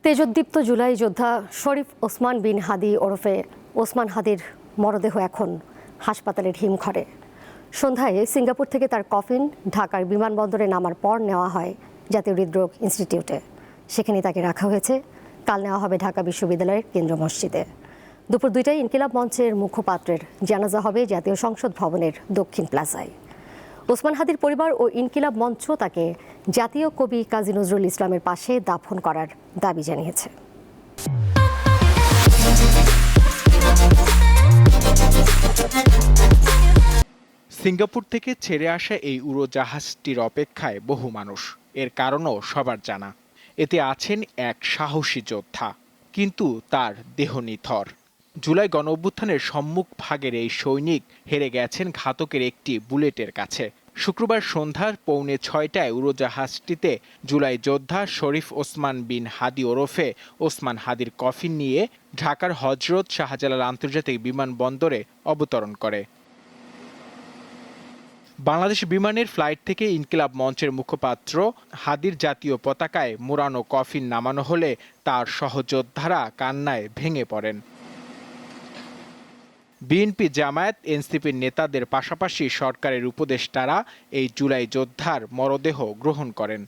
তেজোদ্দীপ্ত জুলাই যোদ্ধা শরীফ ওসমান বিন হাদি ওরফে ওসমান হাদির মরদেহ এখন হাসপাতালের হিমঘরে। সন্ধ্যায় সিঙ্গাপুর থেকে তার কফিন ঢাকার বিমানবন্দরে নামার পর নেওয়া হয় জাতীয় হৃদরোগ ইনস্টিটিউটে। সেখানে তাকে রাখা হয়েছে। কাল নেওয়া হবে ঢাকা বিশ্ববিদ্যালয়ের কেন্দ্রীয় মসজিদে। দুপুর 2টায় ইনকিলাব মঞ্চের মুখপাত্রের জানাজা হবে জাতীয় সংসদ ভবনের দক্ষিণ প্লাজায়। ওসমান হাদির পরিবার ও ইনকিলাব মঞ্চ তাকে জাতীয় কবি কাজী নজরুল ইসলামের পাশে দাফন করার দাবি জানিয়েছে। সিঙ্গাপুর থেকে ছেড়ে আসা এই উড়োজাহাজটির অপেক্ষায় বহু মানুষ। এর কারণও সবার জানা। এতে আছেন এক সাহসী যোদ্ধা, কিন্তু তার দেহ নিথর। জুলাই গণঅভ্যুত্থানের সম্মুখ ভাগের এই সৈনিক হেরে গেছেন ঘাতকের একটি বুলেটের কাছে। শুক্রবার সন্ধ্যা 6:45 উড়োজাহাজটিতে জুলাই যোদ্ধা শরীফ ওসমান বিন হাদি ওরফে ওসমান হাদির কফিন নিয়ে ঢাকার হযরত শাহজালাল আন্তর্জাতিক বিমানবন্দরে অবতরণ করে। বাংলাদেশ বিমানের ফ্লাইট থেকে ইনকিলাব মঞ্চের মুখপাত্র হাদির জাতীয় পতাকায় মোড়ানো কফিন নামানো হলে তার সহযোদ্ধারা কান্নায় ভেঙে পড়েন। বিএনপি, জামায়াত, এনসিপির নেতাদের পাশাপাশি সরকারের উপদেষ্টারা এই জুলাই যোদ্ধার মরদেহ গ্রহণ করেন।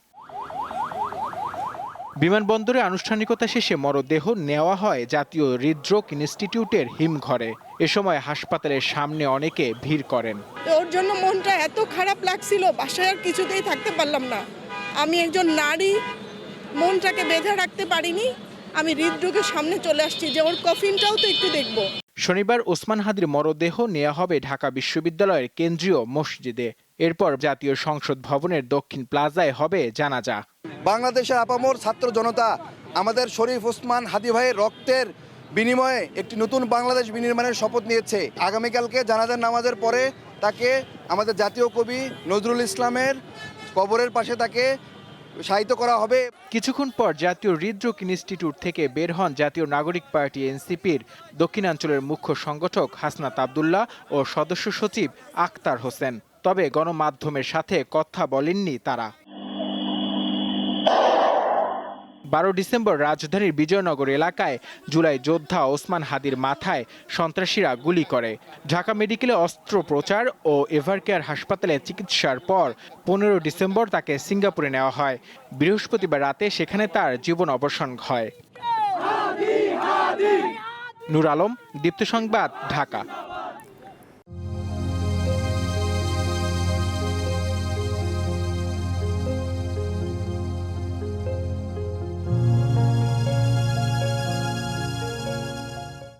বিমানবন্দরে আনুষ্ঠানিকতা শেষে মরদেহ নেওয়া হয় জাতীয় হৃদরোগ ইনস্টিটিউটের হিমঘরে। এ সময় হাসপাতালের সামনে অনেকে ভিড় করেন। ওর জন্য মনটা এত খারাপ লাগছিল, বাসায় আর কিছুতেই থাকতে পারলাম না। আমি একজন নারী, মনটাকে বেঁধে রাখতে পারিনি। আমি হৃদরোগের সামনে চলে আসছি যে ওর কফিনটাও তো একটু দেখব। শনিবার ওসমান হাদির মরদেহ নেওয়া হবে ঢাকা বিশ্ববিদ্যালয়ের কেন্দ্রীয় মসজিদে। এরপর জাতীয় সংসদ ভবনের দক্ষিণ প্লাজায় হবে জানাজা। বাংলাদেশের আপামর ছাত্র জনতা আমাদের শরীফ ওসমান হাদি ভাইয়ের রক্তের বিনিময়ে একটি নতুন বাংলাদেশ বিনির্মাণের শপথ নিয়েছে। আগামীকালকে জানাজার নামাজের পরে তাকে আমাদের জাতীয় কবি নজরুল ইসলামের কবরের পাশে তাকে শায়িত করা হবে। কিছুক্ষণ পর জাতীয় হৃদরোগ ইনস্টিটিউট থেকে বের হন জাতীয় নাগরিক পার্টি এনসিপির দক্ষিণাঞ্চলের মুখ্য সংগঠক হাসনাত আব্দুল্লাহ ও সদস্য সচিব আক্তার হোসেন। তবে গণমাধ্যমের সাথে কথা বলেননি তারা। 12 ডিসেম্বর রাজধানীর বিজয়নগর এলাকায় জুলাই যোদ্ধা ওসমান হাদির মাথায় সন্ত্রাসীরা গুলি করে। ঢাকা মেডিকেলে অস্ত্রোপচার ও এভারকেয়ার হাসপাতালে চিকিৎসার পর 15 ডিসেম্বর তাকে সিঙ্গাপুরে নেওয়া হয়। বৃহস্পতিবার রাতে সেখানে তার জীবন অবসান হয়। নূর আলম, দীপ্ত সংবাদ, ঢাকা।